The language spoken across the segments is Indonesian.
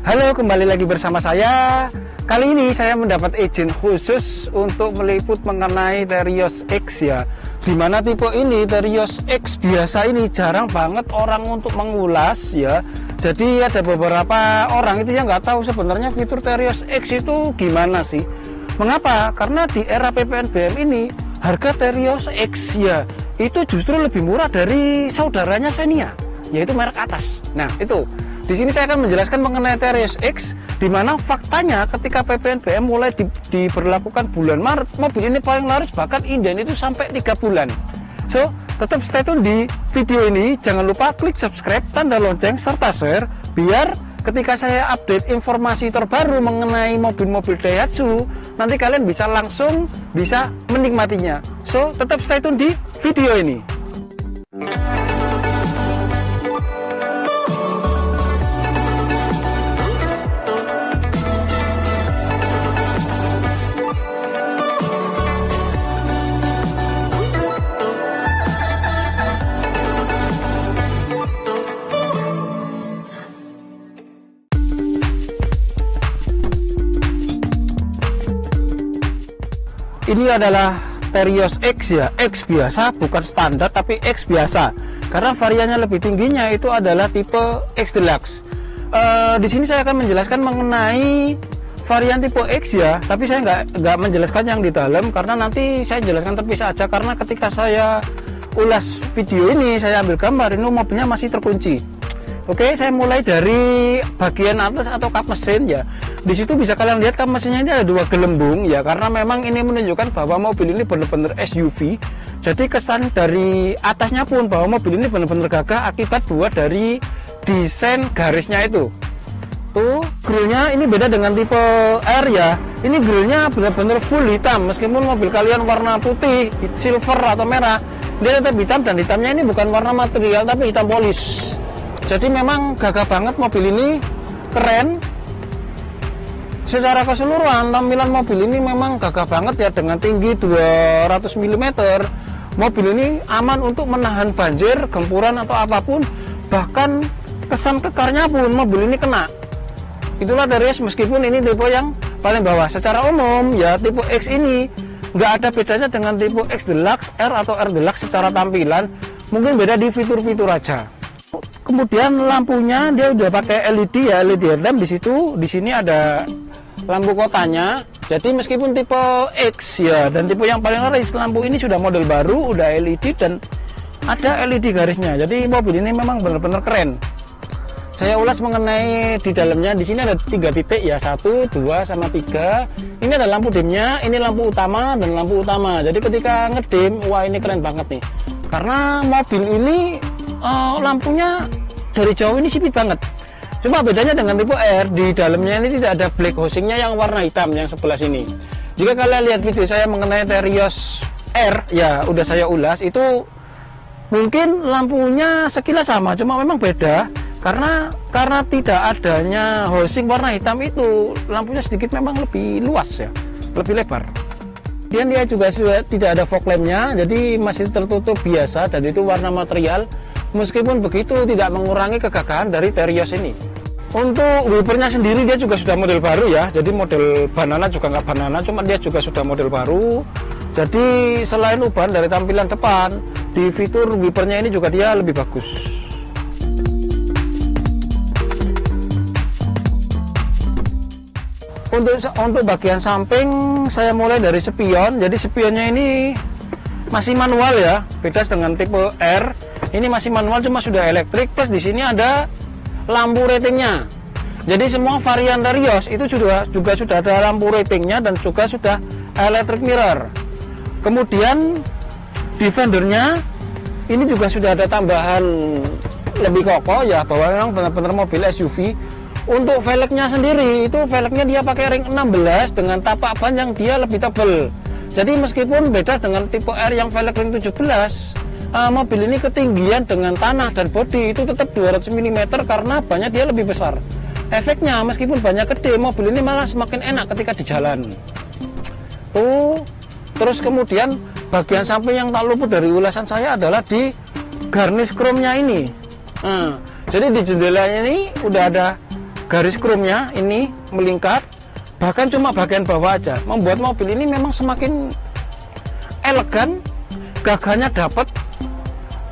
Halo, kembali lagi bersama saya. Kali ini saya mendapat izin khusus untuk meliput mengenai Terios X ya. Dimana tipe ini, Terios X biasa ini jarang banget orang untuk mengulas ya. Jadi ada beberapa orang itu yang nggak tahu sebenarnya fitur Terios X itu gimana sih. Mengapa? Karena di era PPNBM ini harga Terios X ya itu justru lebih murah dari saudaranya Xenia, yaitu merek atas. Nah itu. Di sini saya akan menjelaskan mengenai Terios X, di mana faktanya ketika PPNBM mulai diberlakukan bulan Maret, mobil ini paling laris bahkan inden itu sampai 3 bulan. So, tetap stay tune di video ini. Jangan lupa klik subscribe, tanda lonceng, serta share, biar ketika saya update informasi terbaru mengenai mobil-mobil Daihatsu, nanti kalian bisa langsung menikmatinya. So, tetap stay tune di video ini. Ini adalah Terios X ya, X biasa, bukan standar tapi X biasa. Karena variannya lebih tingginya itu adalah tipe X Deluxe. Di sini saya akan menjelaskan mengenai varian tipe X ya, tapi saya nggak menjelaskan yang di dalam karena nanti saya jelaskan terpisah aja. Karena ketika saya ulas video ini, saya ambil gambar, ini mobilnya masih terkunci. Oke, saya mulai dari bagian atas atau kap mesin ya. Di situ bisa kalian lihat kap mesinnya ini ada 2 gelembung ya, karena memang ini menunjukkan bahwa mobil ini benar-benar SUV. Jadi kesan dari atasnya pun bahwa mobil ini benar-benar gagah akibat buat dari desain garisnya itu. Tuh, grillnya ini beda dengan tipe R ya. Ini grillnya benar-benar full hitam, meskipun mobil kalian warna putih, silver atau merah, dia tetap hitam, dan hitamnya ini bukan warna material tapi hitam polis. Jadi memang gagah banget mobil ini, keren. Secara keseluruhan tampilan mobil ini memang gagah banget ya, dengan tinggi 200 mm. Mobil ini aman untuk menahan banjir, gempuran atau apapun. Bahkan kesan kekarnya pun mobil ini kena. Itulah Terios, meskipun ini tipe yang paling bawah. Secara umum ya tipe X ini nggak ada bedanya dengan tipe X Deluxe, R atau R Deluxe secara tampilan. Mungkin beda di fitur-fitur aja. Kemudian lampunya dia udah pakai LED ya, LED headlamp di situ. Di sini ada lampu kotanya. Jadi meskipun tipe X ya dan tipe yang paling laris, lampu ini sudah model baru, udah LED dan ada LED garisnya. Jadi mobil ini memang benar-benar keren. Saya ulas mengenai di dalamnya. Di sini ada 3 titik ya, 1, 2, sama 3. Ini ada lampu dimnya, ini lampu utama dan lampu utama. Jadi ketika ngedim, wah ini keren banget nih. Karena mobil ini lampunya dari jauh ini sipit banget. Cuma bedanya dengan tipe R, di dalamnya ini tidak ada black housingnya yang warna hitam yang sebelah sini. Jika kalian lihat video saya mengenai Terios R ya, udah saya ulas, itu mungkin lampunya sekilas sama, cuma memang beda karena tidak adanya housing warna hitam itu, lampunya sedikit memang lebih luas ya, lebih lebar. Dan dia juga sudah tidak ada fog lampnya, jadi masih tertutup biasa dan itu warna material. Meskipun begitu tidak mengurangi kegagahan dari Terios ini. Untuk wipernya sendiri dia juga sudah model baru ya. Jadi model banana juga nggak banana, cuma dia juga sudah model baru. Jadi selain ubahan dari tampilan depan, di fitur wipernya ini juga dia lebih bagus. Untuk bagian samping saya mulai dari spion. Jadi spionnya ini masih manual ya, beda dengan tipe R. Ini masih manual, cuma sudah elektrik. Plus di sini ada lampu ratingnya. Jadi semua varian Terios itu juga sudah ada lampu ratingnya dan juga sudah electric mirror. Kemudian di fendernya ini juga sudah ada tambahan lebih kokoh ya, bahwa memang benar-benar mobil SUV. Untuk velgnya sendiri itu velgnya dia pakai ring 16 dengan tapak ban yang dia lebih tebal. Jadi meskipun beda dengan tipe R yang velg ring 17, mobil ini ketinggian dengan tanah dan bodi itu tetap 200 mm karena bannya dia lebih besar. Efeknya meskipun banyak gede, mobil ini malah semakin enak ketika di jalan. Terus kemudian bagian samping yang tak luput dari ulasan saya adalah di garnish chrome-nya ini. Jadi di jendelanya ini udah ada garis chrome-nya ini melingkar, bahkan cuma bagian bawah aja, membuat mobil ini memang semakin elegan, gagahnya dapat,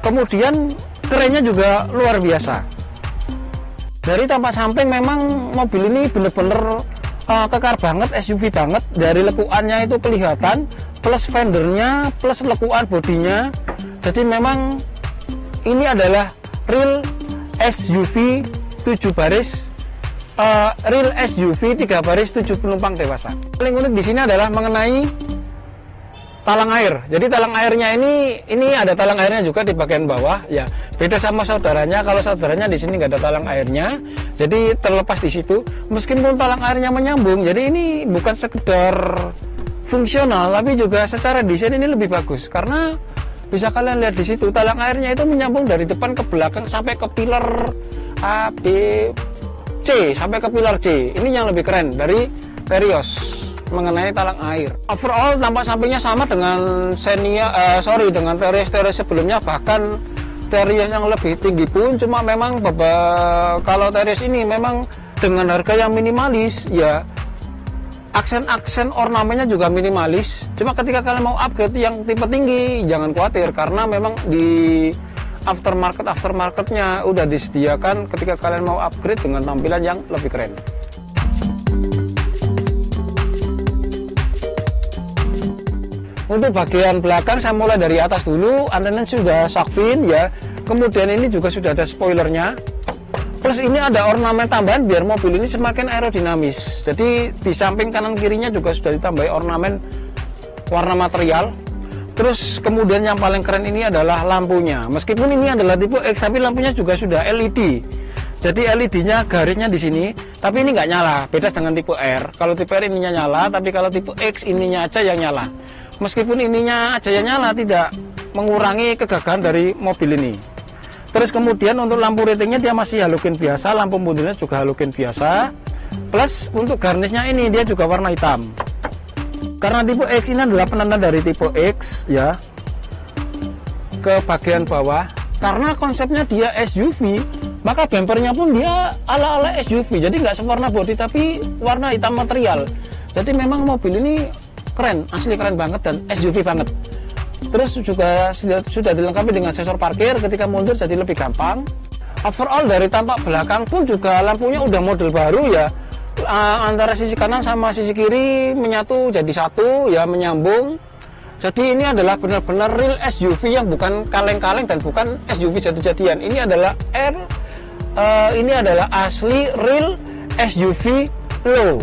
kemudian kerennya juga luar biasa. Dari tampak samping memang mobil ini bener-bener kekar banget, SUV banget. Dari lekuannya itu kelihatan, plus fendernya, plus lekuan bodinya. Jadi memang ini adalah real SUV 7 baris, real SUV 3 baris 7 penumpang dewasa. Paling unik di sini adalah mengenai talang air. Jadi talang airnya ini ada talang airnya juga di bagian bawah ya. Beda sama saudaranya, kalau saudaranya di sini nggak ada talang airnya. Jadi terlepas di situ, meskipun talang airnya menyambung. Jadi ini bukan sekedar fungsional, tapi juga secara desain ini lebih bagus karena bisa kalian lihat di situ talang airnya itu menyambung dari depan ke belakang sampai ke pilar A, B, C sampai ke pilar C. Ini yang lebih keren dari Terios mengenai talang air. Overall tampak sampingnya sama dengan dengan Terios sebelumnya, bahkan Terios yang lebih tinggi pun, cuma memang kalau Terios ini memang dengan harga yang minimalis ya, aksen-aksen ornamennya juga minimalis. Cuma ketika kalian mau upgrade yang tipe tinggi jangan khawatir karena memang di aftermarketnya udah disediakan ketika kalian mau upgrade dengan tampilan yang lebih keren. Untuk bagian belakang saya mulai dari atas dulu, antena sudah shark fin ya, kemudian ini juga sudah ada spoilernya, plus ini ada ornamen tambahan biar mobil ini semakin aerodinamis. Jadi di samping kanan kirinya juga sudah ditambahi ornamen warna material. Terus kemudian yang paling keren ini adalah lampunya, meskipun ini adalah tipe X tapi lampunya juga sudah LED. Jadi LED-nya garisnya di sini, tapi ini nggak nyala, beda dengan tipe R. Kalau tipe R ininya nyala, tapi kalau tipe X ininya aja yang nyala. Meskipun ininya aja yang nyala, tidak mengurangi kegagahan dari mobil ini. Terus kemudian untuk lampu ratingnya dia masih halogen biasa, lampu mundurnya juga halogen biasa. Plus untuk garnisnya ini dia juga warna hitam. Karena tipe X ini adalah penanda dari tipe X ya, ke bagian bawah. Karena konsepnya dia SUV, maka bumpernya pun dia ala-ala SUV. Jadi nggak sewarna body tapi warna hitam material. Jadi memang mobil ini keren, asli keren banget dan SUV banget. Terus juga sudah dilengkapi dengan sensor parkir, ketika mundur jadi lebih gampang. Overall dari tampak belakang pun juga lampunya udah model baru ya, antara sisi kanan sama sisi kiri menyatu jadi satu ya, menyambung. Jadi ini adalah benar-benar real SUV yang bukan kaleng-kaleng dan bukan SUV jadi-jadian. Ini adalah asli real SUV low.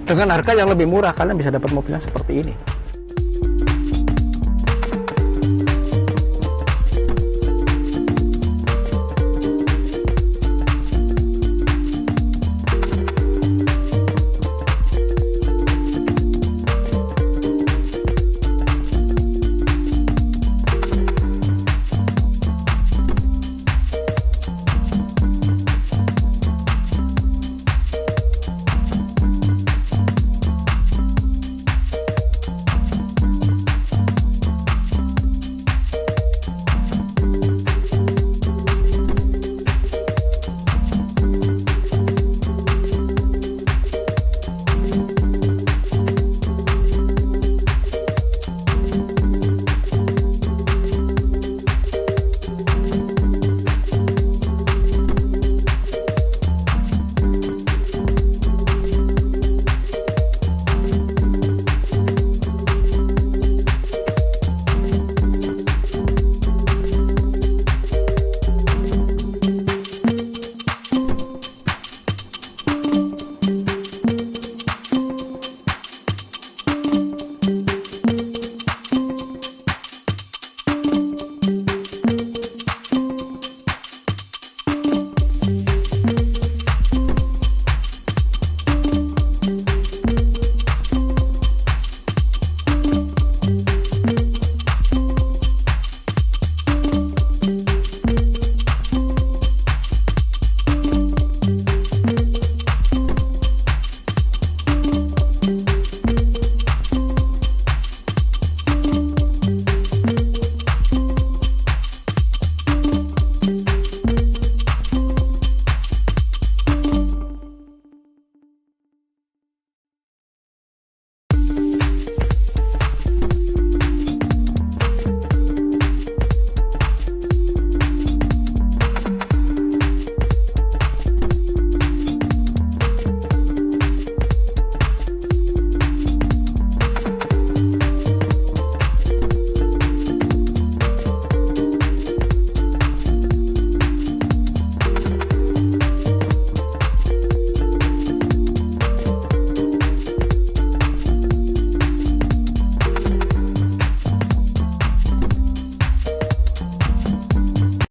Dengan harga yang lebih murah kalian bisa dapat mobilnya seperti ini.